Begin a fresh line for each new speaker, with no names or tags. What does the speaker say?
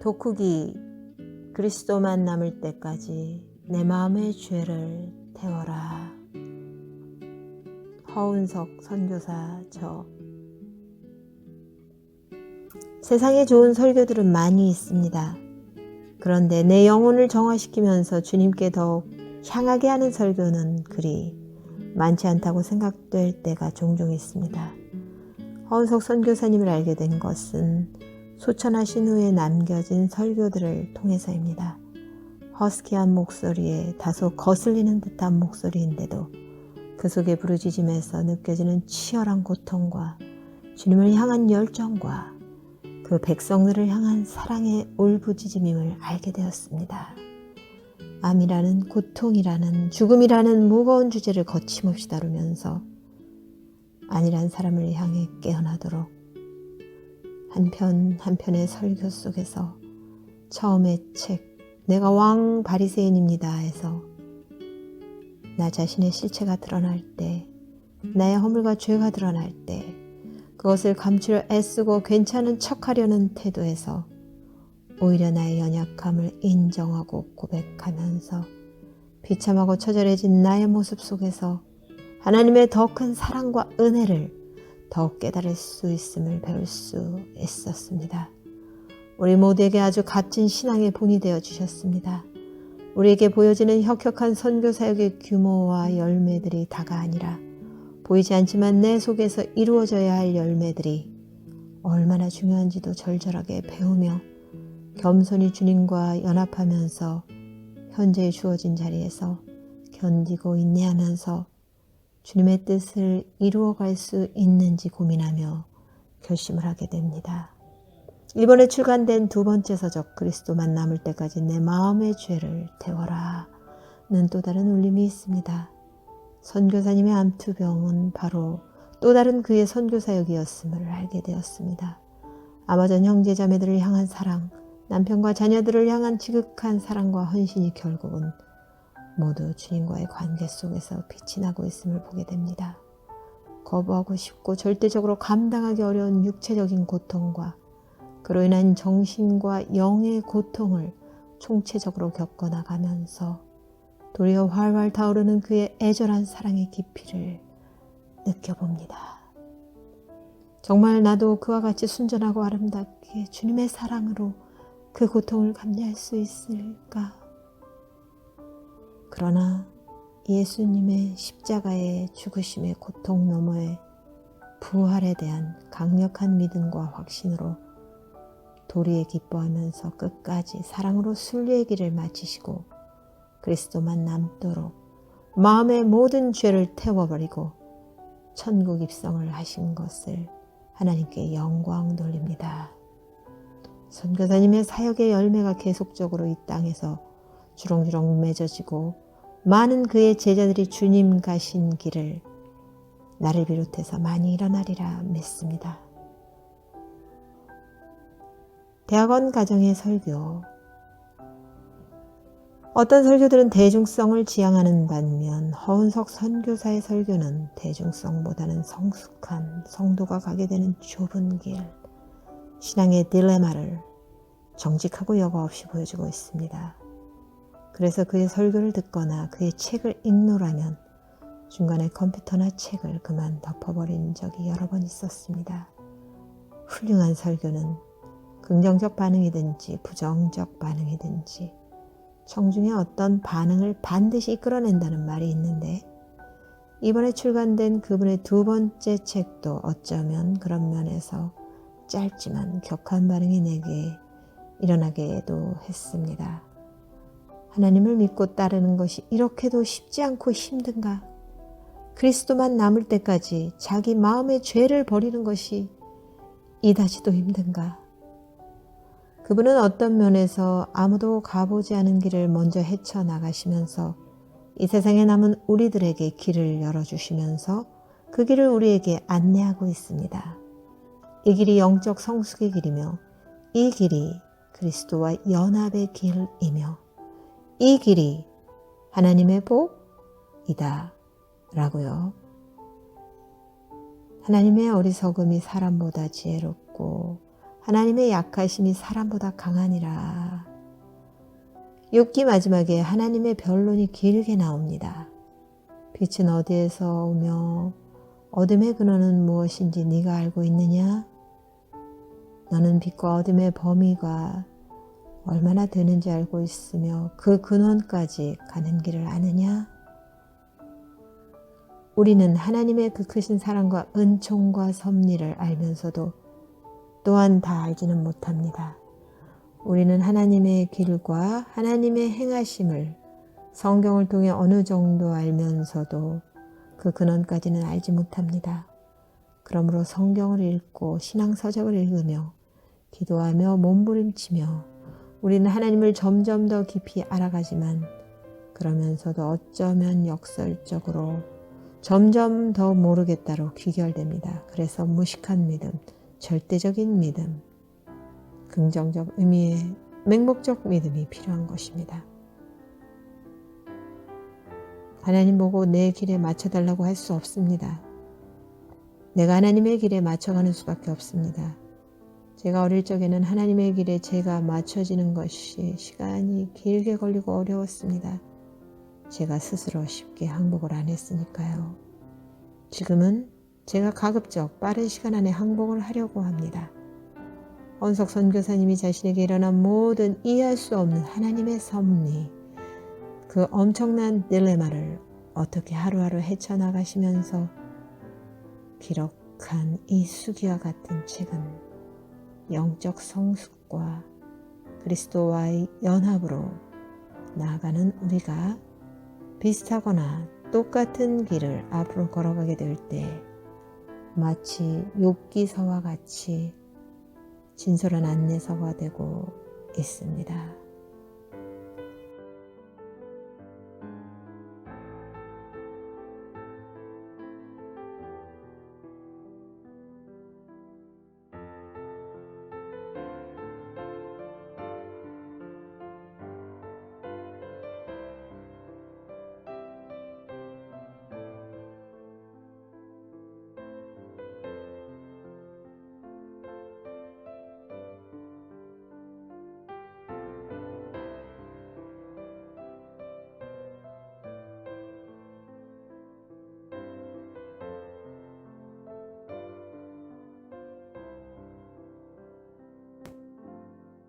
독후기 그리스도만 남을 때까지 내 마음의 죄를 태워라. 허은석 선교사 저. 세상에 좋은 설교들은 많이 있습니다. 그런데 내 영혼을 정화시키면서 주님께 더욱 향하게 하는 설교는 그리 많지 않다고 생각될 때가 종종 있습니다. 허은석 선교사님을 알게 된 것은 소천하신 후에 남겨진 설교들을 통해서입니다. 허스키한 목소리에 다소 거슬리는 듯한 목소리인데도 그 속에 부르짖음에서 느껴지는 치열한 고통과 주님을 향한 열정과 그 백성들을 향한 사랑의 울부짖음임을 알게 되었습니다. 암이라는 고통이라는 죽음이라는 무거운 주제를 거침없이 다루면서 아니란 사람을 향해 깨어나도록 한편 한편의 설교 속에서 처음의 책 내가 왕 바리새인입니다 해서 나 자신의 실체가 드러날 때, 나의 허물과 죄가 드러날 때 그것을 감추려 애쓰고 괜찮은 척하려는 태도에서 오히려 나의 연약함을 인정하고 고백하면서 비참하고 처절해진 나의 모습 속에서 하나님의 더 큰 사랑과 은혜를 더욱 깨달을 수 있음을 배울 수 있었습니다. 우리 모두에게 아주 값진 신앙의 본이 되어 주셨습니다. 우리에게 보여지는 혁혁한 선교사역의 규모와 열매들이 다가 아니라 보이지 않지만 내 속에서 이루어져야 할 열매들이 얼마나 중요한지도 절절하게 배우며 겸손히 주님과 연합하면서 현재에 주어진 자리에서 견디고 인내하면서 주님의 뜻을 이루어갈 수 있는지 고민하며 결심을 하게 됩니다. 이번에 출간된 두 번째 서적 그리스도만 남을 때까지 내 마음의 죄를 태워라 는 또 다른 울림이 있습니다. 선교사님의 암투병은 바로 또 다른 그의 선교사역이었음을 알게 되었습니다. 아마존 형제자매들을 향한 사랑, 남편과 자녀들을 향한 지극한 사랑과 헌신이 결국은 모두 주님과의 관계 속에서 빛이 나고 있음을 보게 됩니다. 거부하고 싶고 절대적으로 감당하기 어려운 육체적인 고통과 그로 인한 정신과 영의 고통을 총체적으로 겪어나가면서 도리어 활활 타오르는 그의 애절한 사랑의 깊이를 느껴봅니다. 정말 나도 그와 같이 순전하고 아름답게 주님의 사랑으로 그 고통을 감내할 수 있을까? 그러나 예수님의 십자가의 죽으심의 고통 너머의 부활에 대한 강력한 믿음과 확신으로 도리에 기뻐하면서 끝까지 사랑으로 순례의 길을 마치시고 그리스도만 남도록 마음의 모든 죄를 태워버리고 천국 입성을 하신 것을 하나님께 영광 돌립니다. 선교사님의 사역의 열매가 계속적으로 이 땅에서 주렁주렁 맺어지고 많은 그의 제자들이 주님 가신 길을 나를 비롯해서 많이 일어나리라 믿습니다. 대학원 가정의 설교. 어떤 설교들은 대중성을 지향하는 반면 허은석 선교사의 설교는 대중성보다는 성숙한 성도가 가게 되는 좁은 길, 신앙의 딜레마를 정직하고 여과 없이 보여주고 있습니다. 그래서 그의 설교를 듣거나 그의 책을 읽노라면 중간에 컴퓨터나 책을 그만 덮어버린 적이 여러 번 있었습니다. 훌륭한 설교는 긍정적 반응이든지 부정적 반응이든지 청중의 어떤 반응을 반드시 이끌어낸다는 말이 있는데 이번에 출간된 그분의 두 번째 책도 어쩌면 그런 면에서 짧지만 격한 반응이 내게 일어나게도 했습니다. 하나님을 믿고 따르는 것이 이렇게도 쉽지 않고 힘든가? 그리스도만 남을 때까지 자기 마음의 죄를 버리는 것이 이다지도 힘든가? 그분은 어떤 면에서 아무도 가보지 않은 길을 먼저 헤쳐나가시면서 이 세상에 남은 우리들에게 길을 열어주시면서 그 길을 우리에게 안내하고 있습니다. 이 길이 영적 성숙의 길이며 이 길이 그리스도와 연합의 길이며 이 길이 하나님의 복이다 라고요. 하나님의 어리석음이 사람보다 지혜롭고 하나님의 약하심이 사람보다 강하니라. 욥기 마지막에 하나님의 변론이 길게 나옵니다. 빛은 어디에서 오며 어둠의 근원은 무엇인지 네가 알고 있느냐? 너는 빛과 어둠의 범위가 얼마나 되는지 알고 있으며 그 근원까지 가는 길을 아느냐? 우리는 하나님의 그 크신 사랑과 은총과 섭리를 알면서도 또한 다 알지는 못합니다. 우리는 하나님의 길과 하나님의 행하심을 성경을 통해 어느 정도 알면서도 그 근원까지는 알지 못합니다. 그러므로 성경을 읽고 신앙서적을 읽으며 기도하며 몸부림치며 우리는 하나님을 점점 더 깊이 알아가지만 그러면서도 어쩌면 역설적으로 점점 더 모르겠다로 귀결됩니다. 그래서 무식한 믿음, 절대적인 믿음, 긍정적 의미의 맹목적 믿음이 필요한 것입니다. 하나님 보고 내 길에 맞춰달라고 할 수 없습니다. 내가 하나님의 길에 맞춰가는 수밖에 없습니다. 제가 어릴 적에는 하나님의 길에 제가 맞춰지는 것이 시간이 길게 걸리고 어려웠습니다. 제가 스스로 쉽게 항복을 안 했으니까요. 지금은 제가 가급적 빠른 시간 안에 항복을 하려고 합니다. 언석 선교사님이 자신에게 일어난 모든 이해할 수 없는 하나님의 섭리, 그 엄청난 딜레마를 어떻게 하루하루 헤쳐나가시면서 기록한 이 수기와 같은 책은 영적 성숙과 그리스도와의 연합으로 나아가는 우리가 비슷하거나 똑같은 길을 앞으로 걸어가게 될 때 마치 욥기서와 같이 진솔한 안내서가 되고 있습니다.